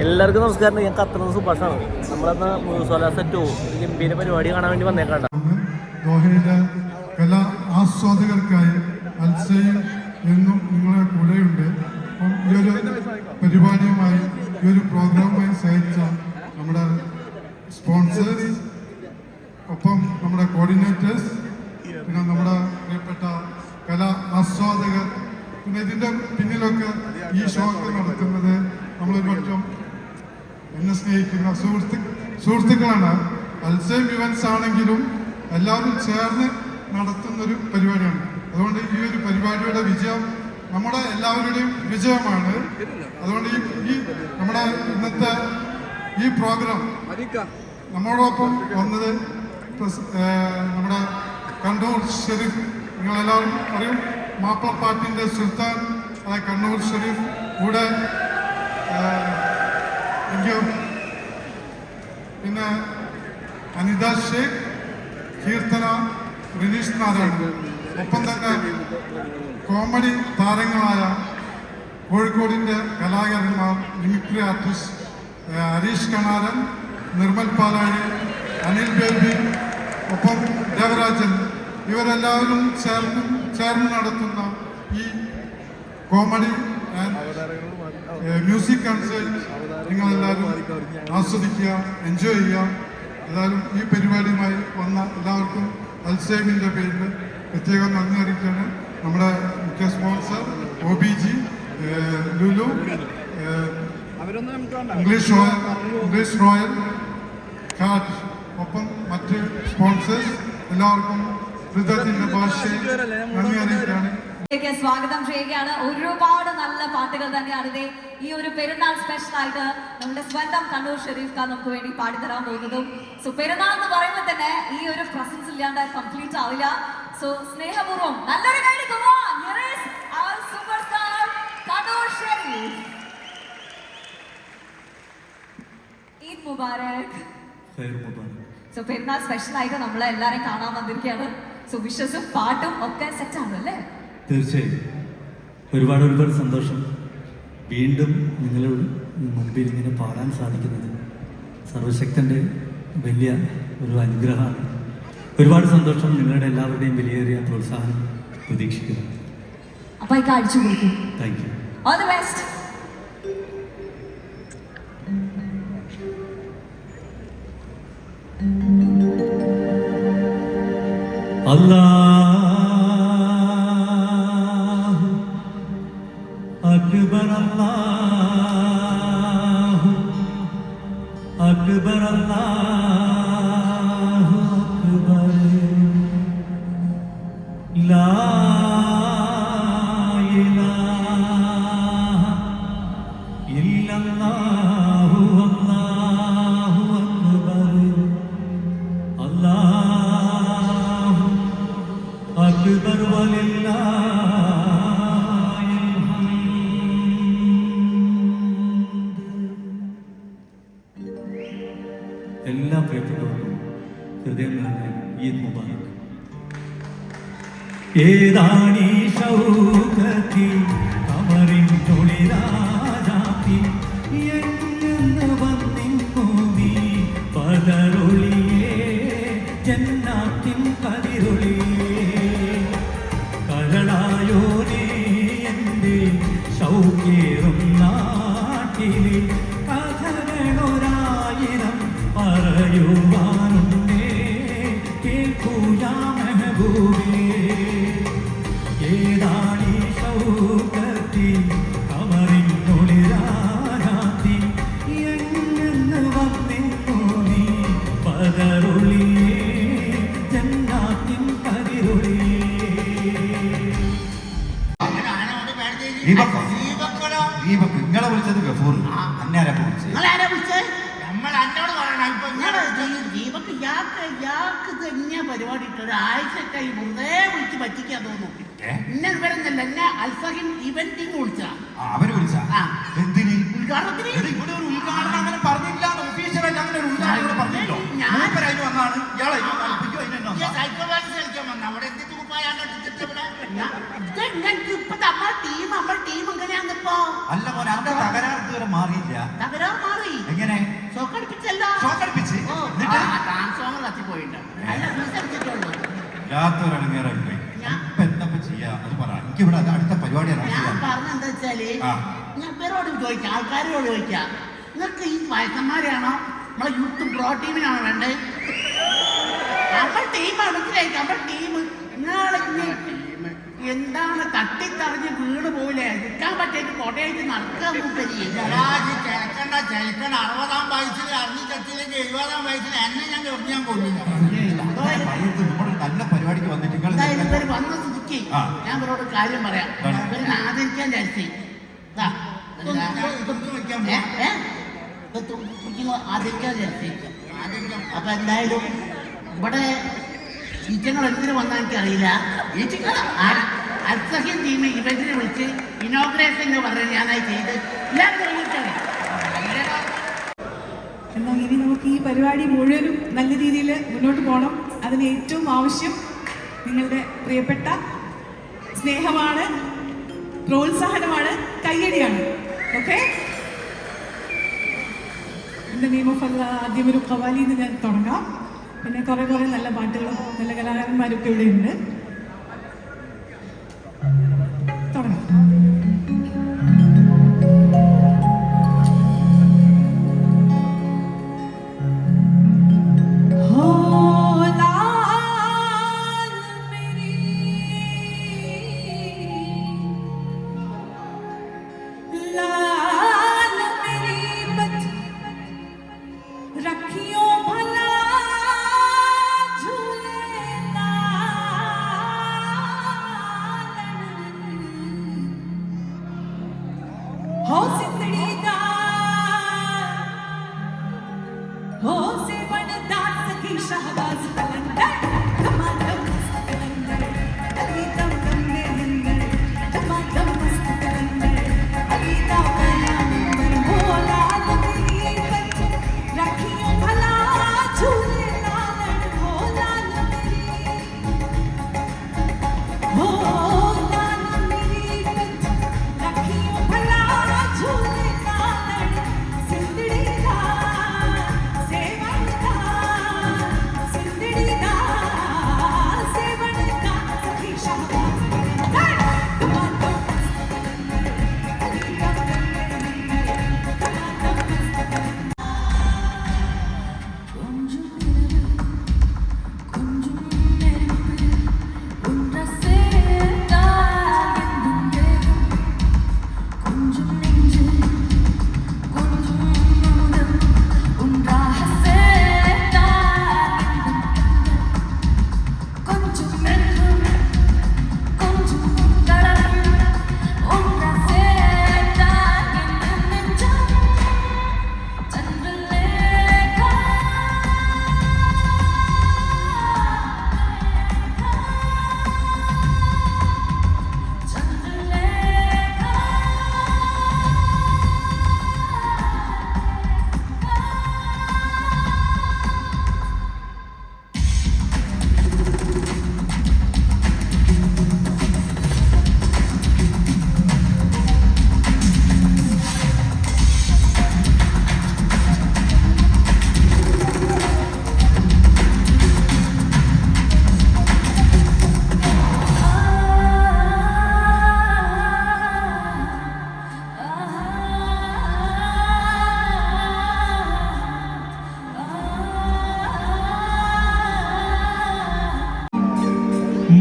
എല്ലാവർക്കും നമസ്കാരം. ഞാൻ കത്തുന്നത് സുഭാഷാണ്. നമ്മളന്ന് മുസോലാസെറ്റോ ഗംഭീര പരിപാടി കാണാൻ വേണ്ടി വന്നേക്കാണ്ട. ദോഹയിലെ കലാ ആസ്വാദകർക്കായി അൽസയും എന്നും നിങ്ങളെ കൂടെയുണ്ട്. അപ്പം ഈ ഒരു പരിപാടിയുമായി ഈ ഒരു പ്രോഗ്രാമുമായി സഹായിച്ച നമ്മുടെ സ്പോൺസേഴ്സ്, ഒപ്പം നമ്മുടെ കോർഡിനേറ്റേഴ്സ്, പിന്നെ നമ്മുടെ പ്രിയപ്പെട്ട കലാ ആസ്വാദകർ, പിന്നെ ഇതിൻ്റെ പിന്നിലൊക്കെ ഈ ഷോ ഒക്കെ നടത്തുന്നത് നമ്മളൊരു പക്ഷം എന്നെ സ്നേഹിക്കുന്ന സുഹൃത്തുക്കളാണ്. അൽസൈം ഇവൻസ് ആണെങ്കിലും എല്ലാവരും ചേർന്ന് നടത്തുന്നൊരു പരിപാടിയാണ്. അതുകൊണ്ട് ഈ ഒരു പരിപാടിയുടെ വിജയം നമ്മുടെ എല്ലാവരുടെയും വിജയമാണ്. അതുകൊണ്ട് ഈ നമ്മുടെ ഇന്നത്തെ ഈ പ്രോഗ്രാം നമ്മളോടൊപ്പം വന്നത് നമ്മുടെ കണ്ണൂർ ഷെരീഫ്, നിങ്ങളെല്ലാവരും അറിയും, മാപ്പിളപ്പാട്ടിൻ്റെ സുൽത്താൻ ആയ കണ്ണൂർ ഷെരീഫ്, കൂടെ പിന്നെ അനിത ഷേഖ്, കീർത്തന, റിനീഷ് നാരായണൻ, ഒപ്പം തന്നെ കോമഡി താരങ്ങളായ കോഴിക്കോടിൻ്റെ കലാകാരന്മാർ, മിമിക്രി ആർട്ടിസ്റ്റ് ഹരീഷ് കണാരൻ, നിർമ്മൽ പാലാഴി, അനിൽ ബേബി, ഒപ്പം ദേവരാജൻ, ഇവരെല്ലാവരും ചേർന്ന് നടത്തുന്ന ഈ കോമഡി മ്യൂസിക് കൺസേർട്ട് നിങ്ങളെല്ലാവരും ആസ്വദിക്കുക, എൻജോയ് ചെയ്യുക. ഏതായാലും ഈ പരിപാടിയുമായി വന്ന എല്ലാവർക്കും അൽസൈമിൻ്റെ പേരിൽ പ്രത്യേകം നന്ദി അറിയിക്കുകയാണ്. നമ്മുടെ മുഖ്യ sponsor OBG, Lulu, English royal card, ഒപ്പം മറ്റ് സ്പോൺസേഴ്സ് എല്ലാവർക്കും ഹൃദയത്തിൻ്റെ ഭാഷയിൽ നന്ദി അറിയിക്കുകയാണ്. സ്വാഗതം ചെയ്യുകയാണ്. ഒരുപാട് നല്ല പാട്ടുകൾ തന്നെയാണ് ഇത് ഈ ഒരു പെരുന്നാൾ സ്പെഷ്യൽ ആയിട്ട് നമ്മുടെ സ്വന്തം കണ്ണൂർ ഷെരീഫ് ഖാൻ നമുക്ക് വേണ്ടി പാടിത്തരാൻ പോകുന്നതും. സോ പെരുന്നാൾ എന്ന് പറയുമ്പോൾ തന്നെ ഈ ഒരു പ്രസൻസ് ഇല്ലാണ്ട് കംപ്ലീറ്റ് ആവില്ല. സോ സ്നേഹപൂർവ്വം നല്ലൊരു കൈ സൂപ്പർ സ്റ്റാർ കണ്ണൂർ ഷെരീഫ്. ഈദ് മുബാരക്. സോ പെരുന്നാൾ സ്പെഷ്യൽ ആയിട്ട് നമ്മളെ എല്ലാവരെയും കാണാൻ വന്നിരിക്കുകയാണ്. സോ വിഷസും പാട്ടും ഒക്കെ സെറ്റ് ആണ് അല്ലേ? തീർച്ചയായും ഒരുപാട് സന്തോഷം. വീണ്ടും നിങ്ങളുടെ മുമ്പിൽ ഇങ്ങനെ പാടാൻ സാധിക്കുന്നത് സർവശക്തൻ്റെ വലിയ ഒരു അനുഗ്രഹമാണ്. ഒരുപാട് സന്തോഷം. നിങ്ങളുടെ എല്ലാവരുടെയും വിലയേറിയ പ്രോത്സാഹനം പ്രതീക്ഷിക്കുന്നു. അപ്പോൾ ഈ കാഴ്ച കൊടുക്കും. Thank you. All the best. Akbar അല്ലാഹു അക്ബർ അല്ലാഹു അക്ബർ ലാ ഇലാഹ ഇല്ലല്ലാഹു അല്ലാഹു അക്ബർ അല്ലാഹു അക്ബർ വലില്ലാഹ്. എല്ലാ പ്രിയപ്പെട്ടവർക്കും ഹൃദയം നിറഞ്ഞ ഈദ് മുബാറക്. ഏതാണീ ശൗകത്തി കമറിൻ തൊളിരാജാത്തി എന്നു വന്നിന്നു നീ പതറൊളിയേ ജന്നാത്തിൻ കതിരൊളിയേ കരളായോനേ എൻ്റെ ശൗകേറും നാട്ടിലെ കഥകളൊരായിരം പറയുവാനുണ്ടേ കേൾക്കൂയാ മെഹബൂബേ. ഏതാണീ ശൗകത്തി കമറിനൊളിരാരാത്തി എന്നു വന്നിന്നു നീ പതറൊളിയേ ജന്നാത്തിൻ കതിരൊളിയേ. നിങ്ങളെ വിളിച്ചത് ഗഫൂർ, അന്നാരെ വിളിച്ചത് നമ്മൾ എന്നോട് പറയണം. ദീപക്ക് യാക്ക് തന്നെ പരിപാടി ഇട്ട് ഒരാഴ്ചക്കായി വെറുതെ വിളിച്ച് പറ്റിക്കാൻ തോന്നുന്നു. ഇന്ന വിവരമല്ല, എന്നെ അൽസഹിൻ ഇവന്റിങ് വിളിച്ച അവര് വിളിച്ച എന്തിന്? ഉദ്ഘാടനത്തിന്. ഇവിടെ ഒരു ഉദ്ഘാടനം അങ്ങനെ പറഞ്ഞില്ല, ഒഫീഷ്യലായിട്ട് അങ്ങനെ ഒരു ഉദ്ഘാടനം പറഞ്ഞില്ലോ. വന്നാണ് ഇയാളെ സൈക്കോളജി കളിക്കാൻ വന്ന അവിടെ എന്തിട്ട് ഇപ്പൊ നമ്മുടെ ടീം ഇങ്ങനെയാണിപ്പോ. അല്ല മോനെ, അവിടെ തകരാറ് ഇതുവരെ മാറിയില്ല. തകരാറ് എങ്ങനെ ഷോക്കടിപ്പിച്ചല്ലോ. ഷോക്കടിപ്പിച്ച് ഓ, ട്രാൻസ്ഫോമർ കത്തിപ്പോയിട്ടുണ്ട്. അല്ല, ഫീസ് അടിച്ചിട്ടുള്ളൂ. ഇല്ലാത്തൊരടങ്ങേറല്ലേ. ഇപ്പൊ എന്താ ചെയ്യാ അത് പറ. എനിക്കിവിടെ അടുത്ത പരിപാടിയാണ്. ഞാൻ പറഞ്ഞെന്താ വെച്ചാല് ഞാൻ പേരോട് ചോദിക്കാം, ആൾക്കാരോട് ചോദിക്കാം, നിങ്ങൾക്ക് ഈ വയസ്സന്മാരെയാണോ നമ്മളെ യൂത്ത് പ്രോ ടീമിനാണോ വേണ്ടത്? നമ്മൾ ടീമാണ്, മനസ്സിലായി, നമ്മൾ ടീം. എന്താണ് തട്ടിത്തറിഞ്ഞ് വീണ് പോലെ നിൽക്കാൻ പറ്റിയിട്ട് കൊടയായിട്ട് നടക്കാൻ ചെലക്കണ്ട 60-ാം വയസ്സിൽ അറിഞ്ഞിട്ടില്ലെങ്കിൽ 70-ാം വയസ്സിൽ എന്നെ ഞാൻ ഞാൻ കൊല്ലില്ല. നല്ല പരിപാടിക്ക് വന്നിട്ട് വന്ന സ്ഥിതിക്ക് ഞാൻ ഇവരോട് കാര്യം പറയാം. ഇവരെ ആദരിക്കാൻ വിചാരിച്ചേ ആദരിക്കാൻ വിചാരിച്ചേക്കാം. അപ്പൊ എന്തായാലും ഇവിടെ ഈറ്റങ്ങൾ എന്തിനു വന്നാൽ എനിക്കറിയില്ല. അൽസഹിൻ ടീം ഇവന്റിനെ വിളിച്ച് ഇനോഗ്രേഷൻ എന്ന് പറഞ്ഞ് ഞാനായി ചെയ്ത് എല്ലാവരും എന്നാൽ ഇനി നമുക്ക് ഈ പരിപാടി മുഴുവനും നല്ല രീതിയിൽ മുന്നോട്ട് പോകണം. അതിന് ഏറ്റവും ആവശ്യം നിങ്ങളുടെ പ്രിയപ്പെട്ട സ്നേഹമാണ്, പ്രോത്സാഹനമാണ്, കയ്യടിയാണ്. Okay, in the name of Allah ആദ്യം ഒരു ഖവാലിയിൽ നിന്ന് ഞാൻ തുടങ്ങാം. പിന്നെ കുറേ നല്ല പാട്ടുകളും നല്ല കലാകാരന്മാരൊക്കെ ഇവിടെ ഉണ്ട്. തുടങ്ങാം.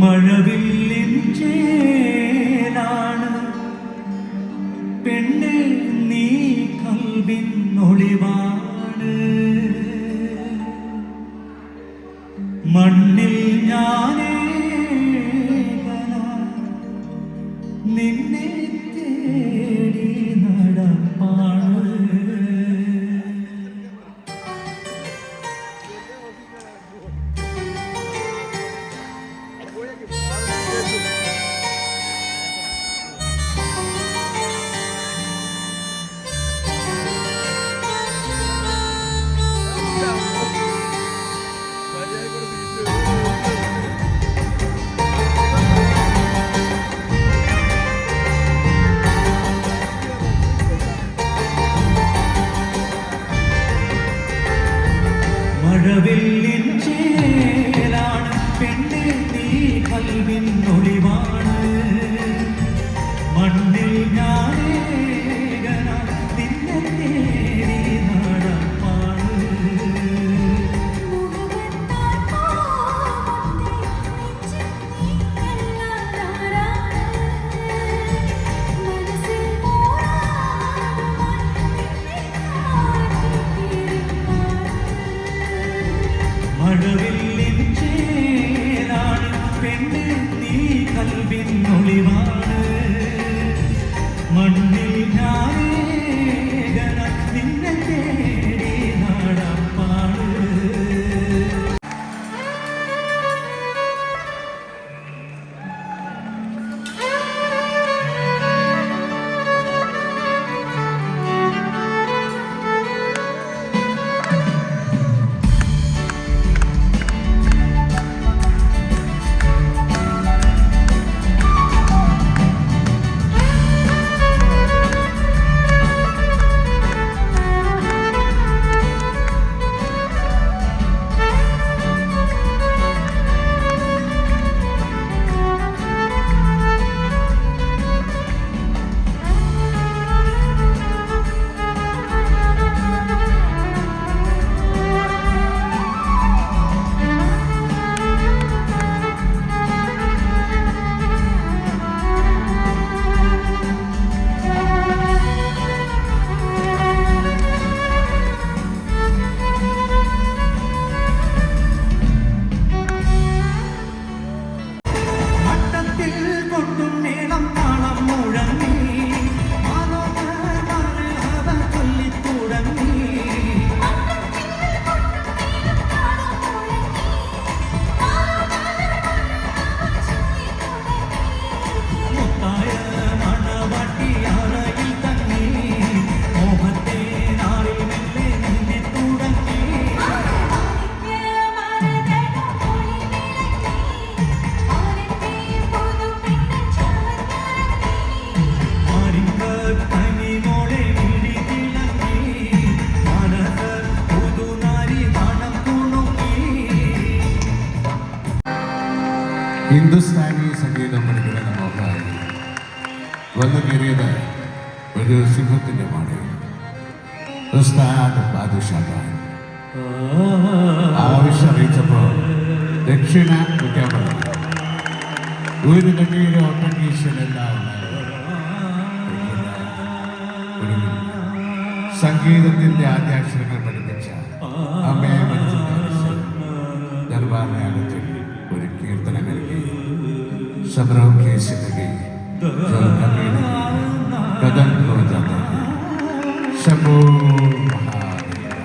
മഴവില്ലിൻ ചേലാണ് പെണ്ണെ നീ കൽബിൻ ഒളിവാണ് മണ്ണിൽ ഞാനേ നിന്നെ തേടി നടപ്പാണ് മഴവില്ലിൻ ചേലാണ് പെണ്ണെ നീ കൽവിൻ ഒളിവാണ് മണ്ണിൽ ഞാനേകനാ നിന്നെ തേടി നടപ്പാണ് മഴവില്ലിൻ ചേലാണ് പെണ്ണ് നീ കൽവിൻ ഒളിവാണ് മണ്ണിൽ ഞാനേകനാ നിന്നെ തേടി നടപ്പാണ് മട്ടത്തിൽ കൊട്ടും മേളം താളം മുഴങ്ങി മാനവ ചൊല്ലിത്തുടങ്ങി മുത്തായ മണവാട്ടിയാളയിൽ തങ്ങി മോഹത്തെ നാളിൽ മെല്ലെ നിന്നെ തുടങ്ങി കനിമോളെ വിളി തിളങ്ങി മനസ്സ് പുതുനാരി മണം തുണുങ്ങി ഹിന്ദുസ്ഥാനി സംഗീതം പഠിക്കുന്ന മോഹൻ വന്നു കയറിയത് ഒരു സിംഹത്തിന്റെ മാടയിൽ ഉസ്താദ് ബാദുഷാ ഖാൻ ആവശ്യം അറിയിച്ചപ്പോൾ ദക്ഷിണ വയ്ക്കാൻ പറഞ്ഞു ഒരു കണ്ണിയുടെ ഓട്ടോമേഷനെല്ലാം സംഗീതത്തിന്റെ ആദ്യാക്ഷരങ്ങൾ പഠിപ്പിച്ച അമ്മയെ മനസ്സിൽ ദർബാറിനകത്ത് ഒരു കീർത്തനം നൽകി ശബ്ദവും കേസ് നൽകി കഥൻ ശംഭോ മഹാദേവ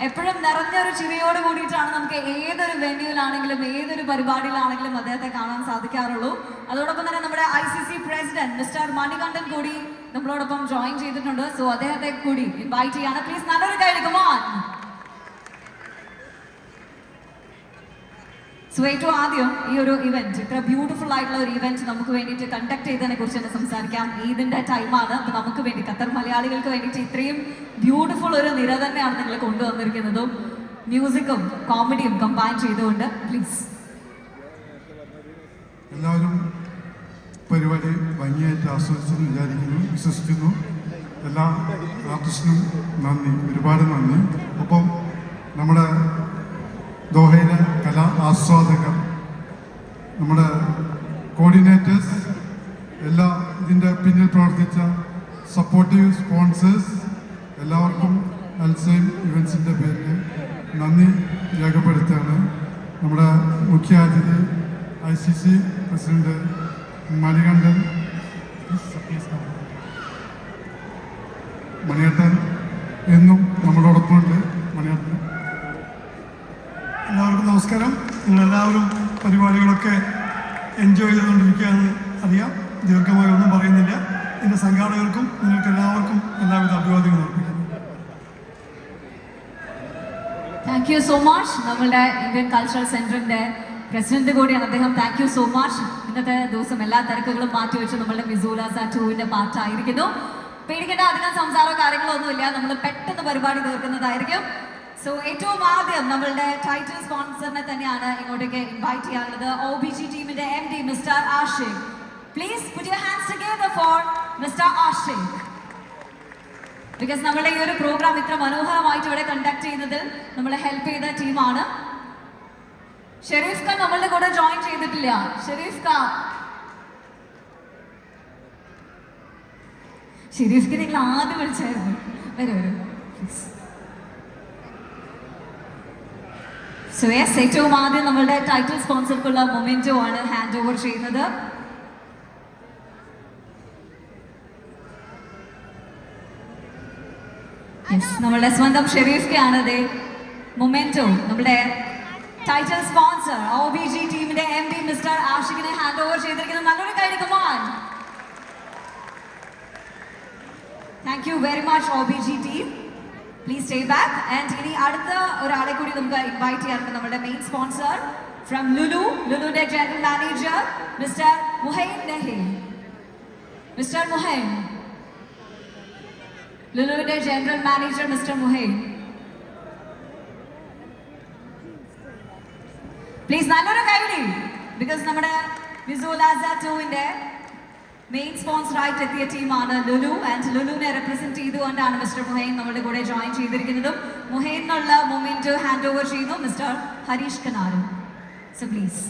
എപ്പോഴും നിറഞ്ഞൊരു ചിരിയോട് കൂടിയിട്ടാണ് നമുക്ക് ഏതൊരു വെന്യൂലാണെങ്കിലും ഏതൊരു പരിപാടിയിലാണെങ്കിലും അദ്ദേഹത്തെ കാണാൻ സാധിക്കാറുള്ളൂ. അതോടൊപ്പം തന്നെ നമ്മുടെ ICC പ്രസിഡന്റ് മിസ്റ്റർ മണികണ്ഠൻ കൂടി നമ്മളോടൊപ്പം ജോയിൻ ചെയ്തിട്ടുണ്ട്. സോ അദ്ദേഹത്തെ കൂടി ഇൻവൈറ്റ് ചെയ്യാണ്. പ്ലീസ് നല്ലൊരു കൈ കൊടുക്കുമോ? സോ ഏറ്റവും ആദ്യം ഈ ഒരു ഇവന്റ്, ഇത്ര ബ്യൂട്ടിഫുൾ ആയിട്ടുള്ള ഒരു ഇവന്റ് നമുക്ക് വേണ്ടിയിട്ട് കണ്ടക്ട് ചെയ്തതിനെ കുറിച്ച് തന്നെ സംസാരിക്കാം. ഈദിന്റെ ടൈമാണ്. അപ്പൊ നമുക്ക് വേണ്ടി ഖത്തർ മലയാളികൾക്ക് വേണ്ടിയിട്ട് ഇത്രയും ബ്യൂട്ടിഫുൾ ഒരു നിര തന്നെയാണ് നിങ്ങൾ കൊണ്ടുവന്നിരിക്കുന്നതും മ്യൂസിക്കും കോമഡിയും കമ്പൈൻ ചെയ്തുകൊണ്ട്. പ്ലീസ് എല്ലാവരും പരിപാടി ഭംഗിയായിട്ട് ആസ്വദിച്ചെന്ന് വിചാരിക്കുന്നു, വിശ്വസിക്കുന്നു. എല്ലാ ആർട്ടിസ്റ്റിനും നന്ദി, ഒരുപാട് നന്ദി. ഒപ്പം നമ്മുടെ ദോഹയിലെ കലാ ആസ്വാദകർ, നമ്മുടെ കോർഡിനേറ്റേഴ്സ്, എല്ലാ ഇതിൻ്റെ പിന്നിൽ പ്രവർത്തിച്ച സപ്പോർട്ടീവ് സ്പോൺസേഴ്സ് എല്ലാവർക്കും അൽസൈം ഇവൻസിൻ്റെ പേരിൽ നന്ദി രേഖപ്പെടുത്തുകയാണ്. നമ്മുടെ മുഖ്യാതിഥി ICC പ്രസിഡന്റ് മണികണ്ഠൻ, മണിയേട്ടൻ എന്നും നമ്മളോടൊപ്പമുണ്ട്. മണിയേട്ടൻ, എല്ലാവർക്കും നമസ്കാരം. നിങ്ങളെല്ലാവരും പരിപാടികളൊക്കെ എൻജോയ് ചെയ്തുകൊണ്ടിരിക്കുകയെന്ന് അറിയാം. ദീർഘമായി ഒന്നും പറയുന്നില്ല. എൻ്റെ സംഘാടകർക്കും നിങ്ങൾക്ക് എല്ലാവർക്കും എല്ലാവിധ അഭിവാദ്യങ്ങളും അർപ്പിക്കുന്നു. Thank you so much. നമ്മളുടെ ഇന്ത്യൻ കൾച്ചറൽ സെന്ററിന്റെ പ്രസിഡന്റ് കൂടിയാണ് അദ്ദേഹം. Thank you so much. ഇന്നത്തെ ദിവസം എല്ലാ തിരക്കുകളും മാറ്റിവെച്ച് നമ്മളുടെ മിസൂലാസ 2ന്റെ പാർട്ടായിരിക്കുന്നു. പേടിക്കേണ്ട അധികം സംസാരമോ കാര്യങ്ങളോ ഒന്നുമില്ല. നമ്മൾ പെട്ടെന്ന് പരിപാടി തീർക്കുന്നതായിരിക്കും. സോ ഏറ്റവും ആദ്യം നമ്മളുടെ ടൈറ്റിൽ സ്പോൺസറിനെ തന്നെയാണ് ഇങ്ങോട്ടേക്ക് ഇൻവൈറ്റ് ചെയ്യാനുള്ളത്. OBG ടീമിന്റെ MD mister Ashiq. Please put your hands together for mister Ashiq. Because നമ്മുടെ ഈ ഒരു പ്രോഗ്രാം ഇത്ര മനോഹരമായിട്ട് ഇവിടെ കണ്ടക്ട് ചെയ്യുന്നതിൽ നമ്മളെ ഹെൽപ്പ് ചെയ്ത ടീമാണ്. ഷെരീഫ് ഖാൻ നമ്മളുടെ കൂടെ ജോയിൻ ചെയ്തിട്ടില്ല. ഷെരീഫ് ഖാൻ നിങ്ങൾ ആദ്യം വിളിച്ചായിരുന്നു. വരൂ സോ യെസ്, ഏറ്റവും ആദ്യം നമ്മളുടെ ടൈറ്റിൽ സ്പോൺസർക്കുള്ള മൊമെന്റോ ആണ് ഹാൻഡ് ഓവർ ചെയ്യുന്നത്. നമ്മളുടെ സ്വന്തം ഷെരീഫ്ക്കാണ് അതെ മൊമെന്റോ നമ്മുടെ ടൈറ്റിൽ സ്പോൺസർ OBG ടീമിന്റെ MD മിസ്റ്റർ ആഷിഖിനെ ഹാൻഡ് ഓവർ ചെയ്തിരിക്കുന്നത്. നല്ലൊരു കൈ കൊടുക്കുമോൻ. Thank you very much OBG team. Please stay back. And ഇനി അടുത്ത ഒരാളെ കൂടി നമുക്ക് ഇൻവൈറ്റ് ചെയ്യാറുണ്ട്. നമ്മുടെ main sponsor from ലുലുവിന്റെ general manager mister മുഹൈൻ നഹി. Mister മുഹൈൻ, ലുലുവിന്റെ general manager mister മുഹൈൻ, please നല്ലൊരു കൈഡി. ബിക്കോസ് നമ്മുടെ മിസൂലാസ 2ന്റെ മെയിൻ സ്പോൺസർ ആയിട്ട് എത്തിയ ടീമാണ് ലുലു. ആൻഡ് ലുലുവിനെ റെപ്രസെന്റ് ചെയ്തുകൊണ്ടാണ് മിസ്റ്റർ മുഹൈൻ നമ്മുടെ കൂടെ ജോയിൻ ചെയ്തിരിക്കുന്നതും. മുഹൈനുള്ള മൊമെന്റ് ഹാൻഡ് ഓവർ ചെയ്യുന്നു mister Harish Kanaru. So please.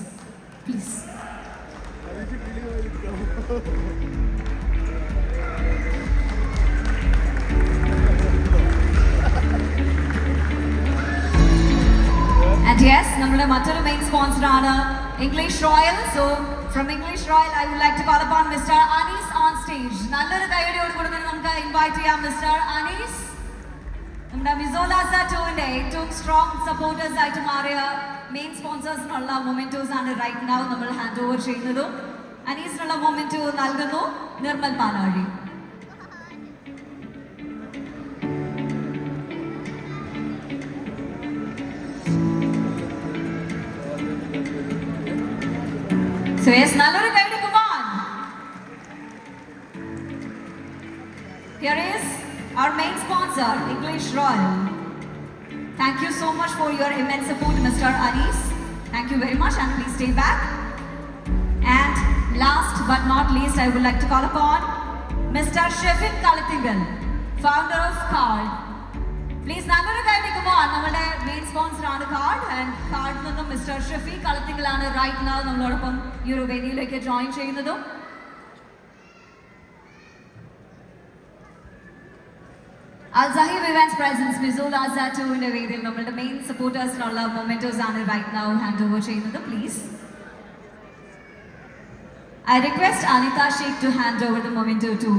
And yes, നമ്മുടെ മറ്റൊരു മെയിൻ സ്പോൺസർ ആണ് English royal. So from English royal I would like to call upon mister Anees on stage. നല്ലൊരു കൈയടിയോട് കൂടി നമുക്ക് ഇൻവൈറ്റ് ചെയ്യാം മിസ്റ്റർ അനീസ്. നമ്മുടെ മിസൂലാസ 2ന്റെ ഏറ്റവും സ്ട്രോങ് സപ്പോർട്ടേഴ്സ് ആയിട്ട് മാറിയ മെയിൻ സ്പോൺസേഴ്സിനുള്ള മൊമെന്റോസ് ആണ് റൈറ്റ് നൗ നമ്മൾ ഹാൻഡ് ഓവർ ചെയ്യുന്നതും. അനീസിനുള്ള മൊമെന്റോ നൽകുന്നു നിർമ്മൽ പാലാഴി. So yes, nallore kaidi, come on. Here is our main sponsor, English Royal. Thank you so much for your immense support, Mr. Anis. Thank you very much, and please stay back. And last but not least, I would like to call upon Mr. Shefik Kalatingal, founder of Card. Please, nallore kaidi, come on. നമ്മുടെ main sponsor ആണ് card. And കാർഡിൽ നിന്നും mister Shefeeq കളത്തിങ്കലാണ് right now നമ്മളോടൊപ്പം ഈ ഒരു വേദിയിലേക്ക് join ചെയ്യുന്നതും. Al Zahir Events presents Mizoolaza 2ന്റെ വേദിയിൽ നമ്മളുടെ മെയിൻ സപ്പോർട്ടേഴ്സിനുള്ള മൊമെന്റോസ് ആണ് റൈറ്റ് നൗ ഹാൻഡ് ഓവർ ചെയ്യുന്നത്. Please I request Anita Sheikh to hand over the memento to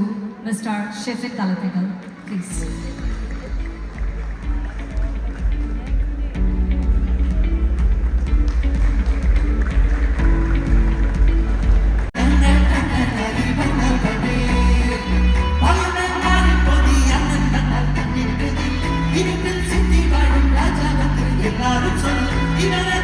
Mr. Shefik Kalatingal. Please. Even